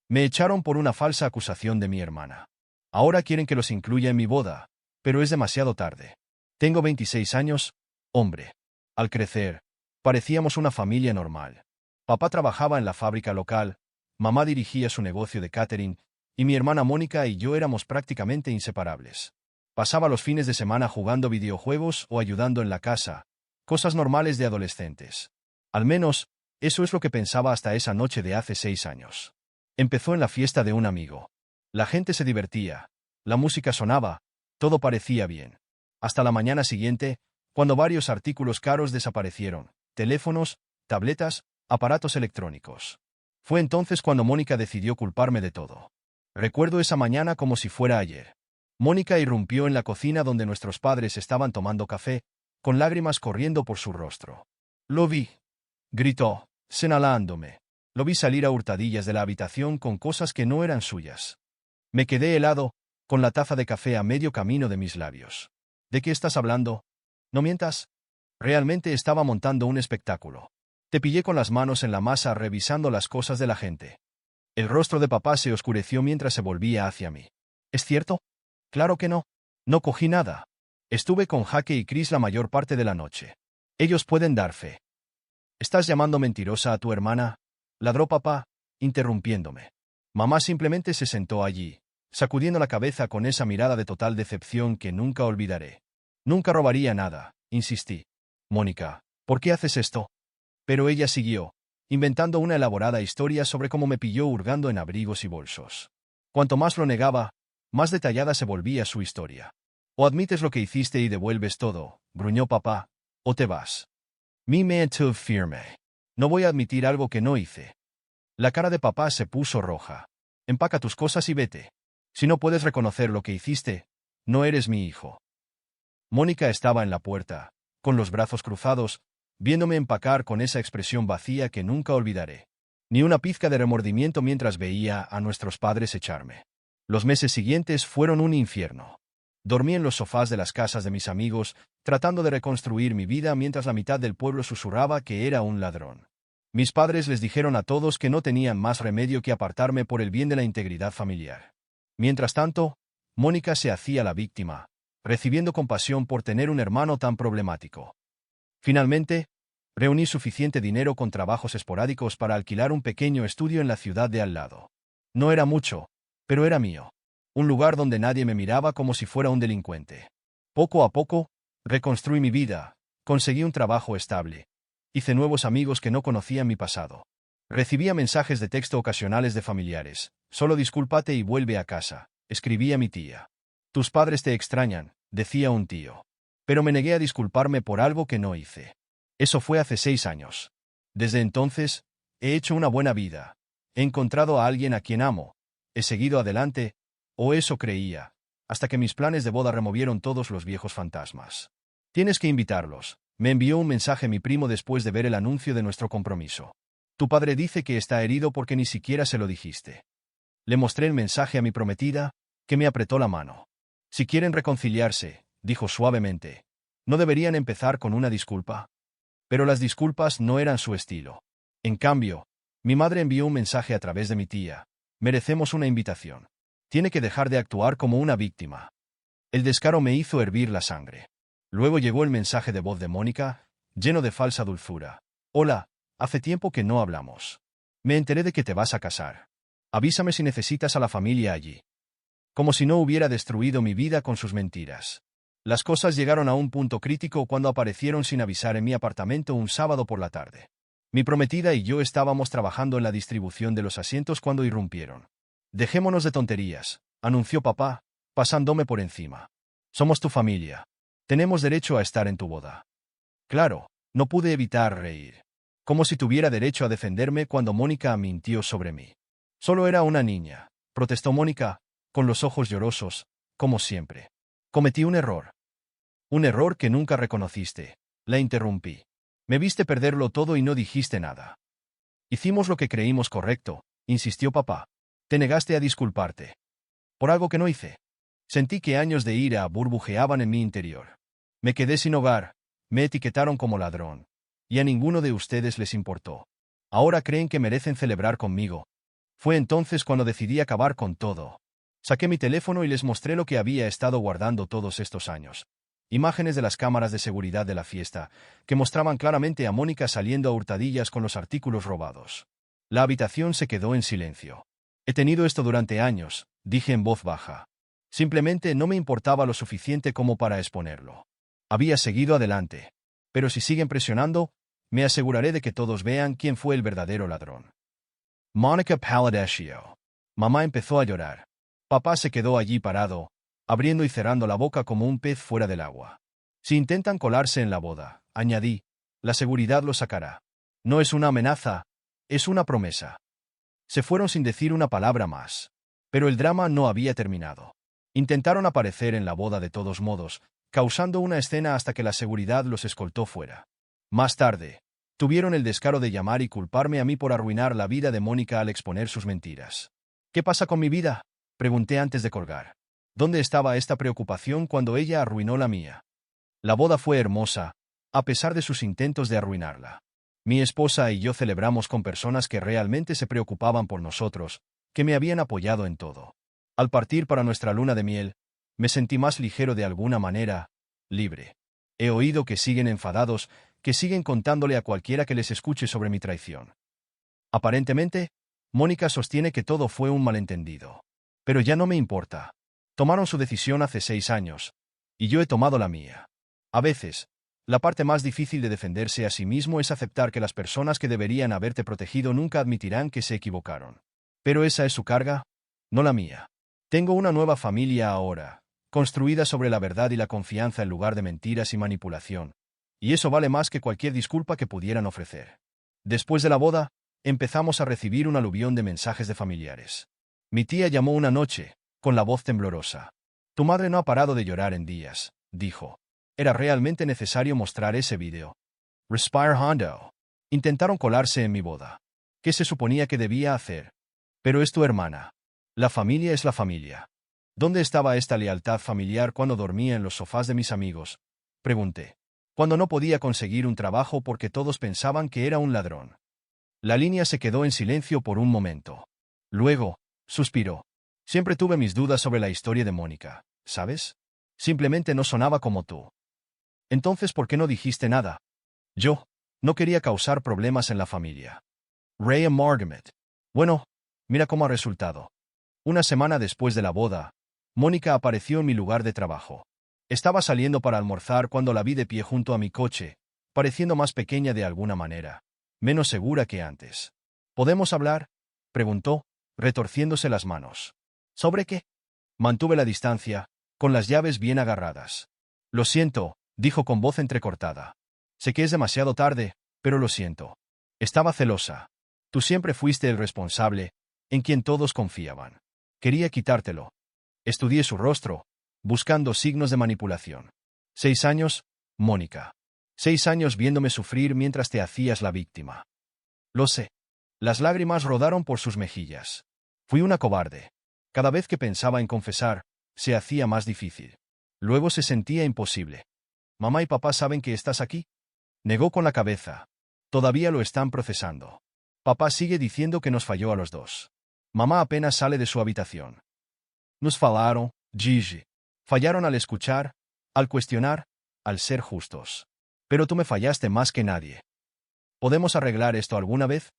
Me echaron por una falsa acusación de mi hermana. Ahora quieren que los incluya en mi boda, pero es demasiado tarde. Tengo 26 años, hombre. Al crecer, parecíamos una familia normal. Papá trabajaba en la fábrica local, mamá dirigía su negocio de catering, y mi hermana Mónica y yo éramos prácticamente inseparables. Pasaba los fines de semana jugando videojuegos o ayudando en la casa, cosas normales de adolescentes. Al menos, eso es lo que pensaba hasta esa noche de hace 6 años. Empezó en la fiesta de un amigo. La gente se divertía, la música sonaba, todo parecía bien. Hasta la mañana siguiente, cuando varios artículos caros desaparecieron, teléfonos, tabletas, aparatos electrónicos. Fue entonces cuando Mónica decidió culparme de todo. Recuerdo esa mañana como si fuera ayer. Mónica irrumpió en la cocina donde nuestros padres estaban tomando café, con lágrimas corriendo por su rostro. «Lo vi», gritó, señalándome. Lo vi salir a hurtadillas de la habitación con cosas que no eran suyas. Me quedé helado, con la taza de café a medio camino de mis labios. ¿De qué estás hablando? No mientas. Realmente estaba montando un espectáculo. Te pillé con las manos en la masa revisando las cosas de la gente. El rostro de papá se oscureció mientras se volvía hacia mí. ¿Es cierto? Claro que no. No cogí nada. Estuve con Jaque y Chris la mayor parte de la noche. Ellos pueden dar fe. ¿Estás llamando mentirosa a tu hermana?, ladró papá, interrumpiéndome. Mamá simplemente se sentó allí, sacudiendo la cabeza con esa mirada de total decepción que nunca olvidaré. Nunca robaría nada, insistí. Mónica, ¿por qué haces esto? Pero ella siguió, inventando una elaborada historia sobre cómo me pilló hurgando en abrigos y bolsos. Cuanto más lo negaba, más detallada se volvía su historia. O admites lo que hiciste y devuelves todo, gruñó papá, o te vas. Me mantuve firme. No voy a admitir algo que no hice. La cara de papá se puso roja. Empaca tus cosas y vete. Si no puedes reconocer lo que hiciste, no eres mi hijo. Mónica estaba en la puerta, con los brazos cruzados, viéndome empacar con esa expresión vacía que nunca olvidaré. Ni una pizca de remordimiento mientras veía a nuestros padres echarme. Los meses siguientes fueron un infierno. Dormí en los sofás de las casas de mis amigos, tratando de reconstruir mi vida mientras la mitad del pueblo susurraba que era un ladrón. Mis padres les dijeron a todos que no tenían más remedio que apartarme por el bien de la integridad familiar. Mientras tanto, Mónica se hacía la víctima, recibiendo compasión por tener un hermano tan problemático. Finalmente, reuní suficiente dinero con trabajos esporádicos para alquilar un pequeño estudio en la ciudad de al lado. No era mucho, pero era mío. Un lugar donde nadie me miraba como si fuera un delincuente. Poco a poco, reconstruí mi vida, conseguí un trabajo estable. Hice nuevos amigos que no conocían mi pasado. Recibía mensajes de texto ocasionales de familiares. Solo discúlpate y vuelve a casa, escribía mi tía. Tus padres te extrañan, decía un tío. Pero me negué a disculparme por algo que no hice. Eso fue hace 6 años. Desde entonces, he hecho una buena vida. He encontrado a alguien a quien amo. He seguido adelante, o eso creía, hasta que mis planes de boda removieron todos los viejos fantasmas. Tienes que invitarlos. Me envió un mensaje mi primo después de ver el anuncio de nuestro compromiso. Tu padre dice que está herido porque ni siquiera se lo dijiste. Le mostré el mensaje a mi prometida, que me apretó la mano. Si quieren reconciliarse, dijo suavemente, ¿no deberían empezar con una disculpa? Pero las disculpas no eran su estilo. En cambio, mi madre envió un mensaje a través de mi tía. Merecemos una invitación. Tiene que dejar de actuar como una víctima. El descaro me hizo hervir la sangre. Luego llegó el mensaje de voz de Mónica, lleno de falsa dulzura. Hola, hace tiempo que no hablamos. Me enteré de que te vas a casar. Avísame si necesitas a la familia allí. Como si no hubiera destruido mi vida con sus mentiras. Las cosas llegaron a un punto crítico cuando aparecieron sin avisar en mi apartamento un sábado por la tarde. Mi prometida y yo estábamos trabajando en la distribución de los asientos cuando irrumpieron. Dejémonos de tonterías, anunció papá, pasándome por encima. Somos tu familia. Tenemos derecho a estar en tu boda. Claro, no pude evitar reír. Como si tuviera derecho a defenderme cuando Mónica mintió sobre mí. Solo era una niña, protestó Mónica, con los ojos llorosos, como siempre. Cometí un error. Un error que nunca reconociste, la interrumpí. Me viste perderlo todo y no dijiste nada. Hicimos lo que creímos correcto, insistió papá. Te negaste a disculparte. Por algo que no hice. Sentí que años de ira burbujeaban en mi interior. Me quedé sin hogar, me etiquetaron como ladrón. Y a ninguno de ustedes les importó. Ahora creen que merecen celebrar conmigo. Fue entonces cuando decidí acabar con todo. Saqué mi teléfono y les mostré lo que había estado guardando todos estos años. Imágenes de las cámaras de seguridad de la fiesta, que mostraban claramente a Mónica saliendo a hurtadillas con los artículos robados. La habitación se quedó en silencio. He tenido esto durante años, dije en voz baja. Simplemente no me importaba lo suficiente como para exponerlo. Había seguido adelante. Pero si siguen presionando, me aseguraré de que todos vean quién fue el verdadero ladrón. Mónica palideció. Mamá empezó a llorar. Papá se quedó allí parado, abriendo y cerrando la boca como un pez fuera del agua. Si intentan colarse en la boda, añadí, la seguridad los sacará. No es una amenaza, es una promesa. Se fueron sin decir una palabra más. Pero el drama no había terminado. Intentaron aparecer en la boda de todos modos, causando una escena hasta que la seguridad los escoltó fuera. Más tarde, tuvieron el descaro de llamar y culparme a mí por arruinar la vida de Mónica al exponer sus mentiras. ¿Qué pasa con mi vida?, pregunté antes de colgar. ¿Dónde estaba esta preocupación cuando ella arruinó la mía? La boda fue hermosa, a pesar de sus intentos de arruinarla. Mi esposa y yo celebramos con personas que realmente se preocupaban por nosotros, que me habían apoyado en todo. Al partir para nuestra luna de miel, me sentí más ligero de alguna manera, libre. He oído que siguen enfadados, que siguen contándole a cualquiera que les escuche sobre mi traición. Aparentemente, Mónica sostiene que todo fue un malentendido. Pero ya no me importa. Tomaron su decisión hace 6 años, y yo he tomado la mía. A veces, la parte más difícil de defenderse a sí mismo es aceptar que las personas que deberían haberte protegido nunca admitirán que se equivocaron. Pero esa es su carga, no la mía. Tengo una nueva familia ahora, construida sobre la verdad y la confianza en lugar de mentiras y manipulación, y eso vale más que cualquier disculpa que pudieran ofrecer. Después de la boda, empezamos a recibir un aluvión de mensajes de familiares. Mi tía llamó una noche, con la voz temblorosa. Tu madre no ha parado de llorar en días, dijo. Era realmente necesario mostrar ese vídeo. Respire Hondo. Intentaron colarse en mi boda. ¿Qué se suponía que debía hacer? Pero es tu hermana. La familia es la familia. ¿Dónde estaba esta lealtad familiar cuando dormía en los sofás de mis amigos?, pregunté. Cuando no podía conseguir un trabajo porque todos pensaban que era un ladrón. La línea se quedó en silencio por un momento. Luego, suspiró. Siempre tuve mis dudas sobre la historia de Mónica, ¿sabes? Simplemente no sonaba como tú. Entonces, ¿por qué no dijiste nada? Yo no quería causar problemas en la familia. Ray Margaret. Bueno, mira cómo ha resultado. Una semana después de la boda, Mónica apareció en mi lugar de trabajo. Estaba saliendo para almorzar cuando la vi de pie junto a mi coche, pareciendo más pequeña de alguna manera, menos segura que antes. ¿Podemos hablar?, preguntó, retorciéndose las manos. ¿Sobre qué? Mantuve la distancia, con las llaves bien agarradas. Lo siento, dijo con voz entrecortada. Sé que es demasiado tarde, pero lo siento. Estaba celosa. Tú siempre fuiste el responsable, en quien todos confiaban. Quería quitártelo. Estudié su rostro, buscando signos de manipulación. 6 años, Mónica. 6 años viéndome sufrir mientras te hacías la víctima. Lo sé. Las lágrimas rodaron por sus mejillas. Fui una cobarde. Cada vez que pensaba en confesar, se hacía más difícil. Luego se sentía imposible. ¿Mamá y papá saben que estás aquí? Negó con la cabeza. Todavía lo están procesando. Papá sigue diciendo que nos falló a los dos. Mamá apenas sale de su habitación. Nos fallaron, Gigi. Fallaron al escuchar, al cuestionar, al ser justos. Pero tú me fallaste más que nadie. ¿Podemos arreglar esto alguna vez?,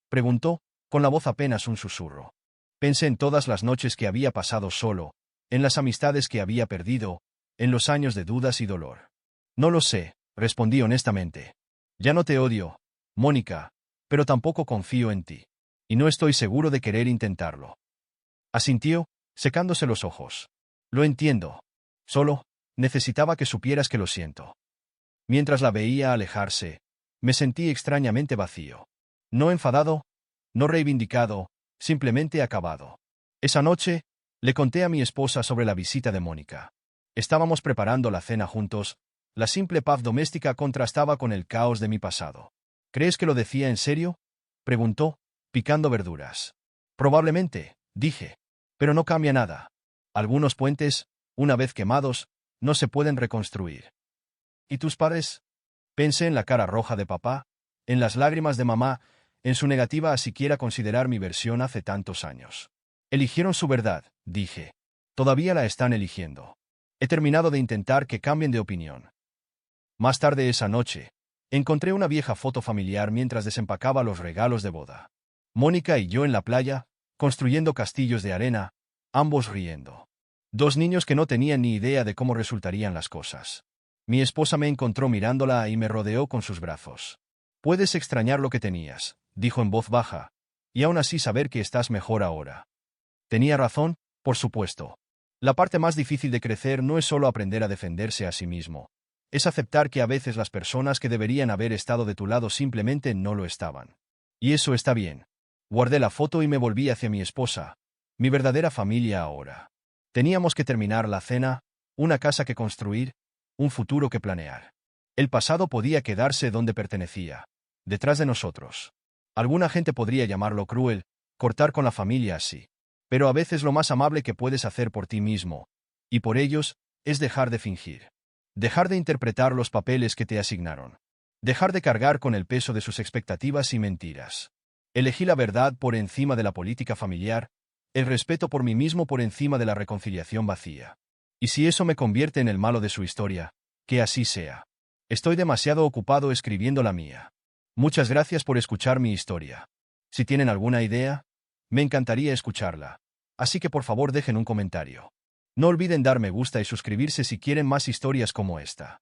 preguntó, con la voz apenas un susurro. Pensé en todas las noches que había pasado solo, en las amistades que había perdido, en los años de dudas y dolor. No lo sé, respondí honestamente. Ya no te odio, Mónica, pero tampoco confío en ti. Y no estoy seguro de querer intentarlo. Asintió, secándose los ojos. Lo entiendo. Solo, necesitaba que supieras que lo siento. Mientras la veía alejarse, me sentí extrañamente vacío. No enfadado, no reivindicado, simplemente acabado. Esa noche, le conté a mi esposa sobre la visita de Mónica. Estábamos preparando la cena juntos, la simple paz doméstica contrastaba con el caos de mi pasado. ¿Crees que lo decía en serio?, preguntó, picando verduras. Probablemente, dije. Pero no cambia nada. Algunos puentes, una vez quemados, no se pueden reconstruir. ¿Y tus padres? Pensé en la cara roja de papá, en las lágrimas de mamá, en su negativa a siquiera considerar mi versión hace tantos años. Eligieron su verdad, dije. Todavía la están eligiendo. He terminado de intentar que cambien de opinión. Más tarde esa noche, encontré una vieja foto familiar mientras desempacaba los regalos de boda. Mónica y yo en la playa, construyendo castillos de arena, ambos riendo. Dos niños que no tenían ni idea de cómo resultarían las cosas. Mi esposa me encontró mirándola y me rodeó con sus brazos. Puedes extrañar lo que tenías, dijo en voz baja, y aún así saber que estás mejor ahora. Tenía razón, por supuesto. La parte más difícil de crecer no es solo aprender a defenderse a sí mismo. Es aceptar que a veces las personas que deberían haber estado de tu lado simplemente no lo estaban. Y eso está bien. Guardé la foto y me volví hacia mi esposa, mi verdadera familia ahora. Teníamos que terminar la cena, una casa que construir, un futuro que planear. El pasado podía quedarse donde pertenecía, detrás de nosotros. Alguna gente podría llamarlo cruel, cortar con la familia así. Pero a veces lo más amable que puedes hacer por ti mismo, y por ellos, es dejar de fingir. Dejar de interpretar los papeles que te asignaron. Dejar de cargar con el peso de sus expectativas y mentiras. Elegí la verdad por encima de la política familiar, el respeto por mí mismo por encima de la reconciliación vacía. Y si eso me convierte en el malo de su historia, que así sea. Estoy demasiado ocupado escribiendo la mía. Muchas gracias por escuchar mi historia. Si tienen alguna idea, me encantaría escucharla. Así que por favor dejen un comentario. No olviden dar me gusta y suscribirse si quieren más historias como esta.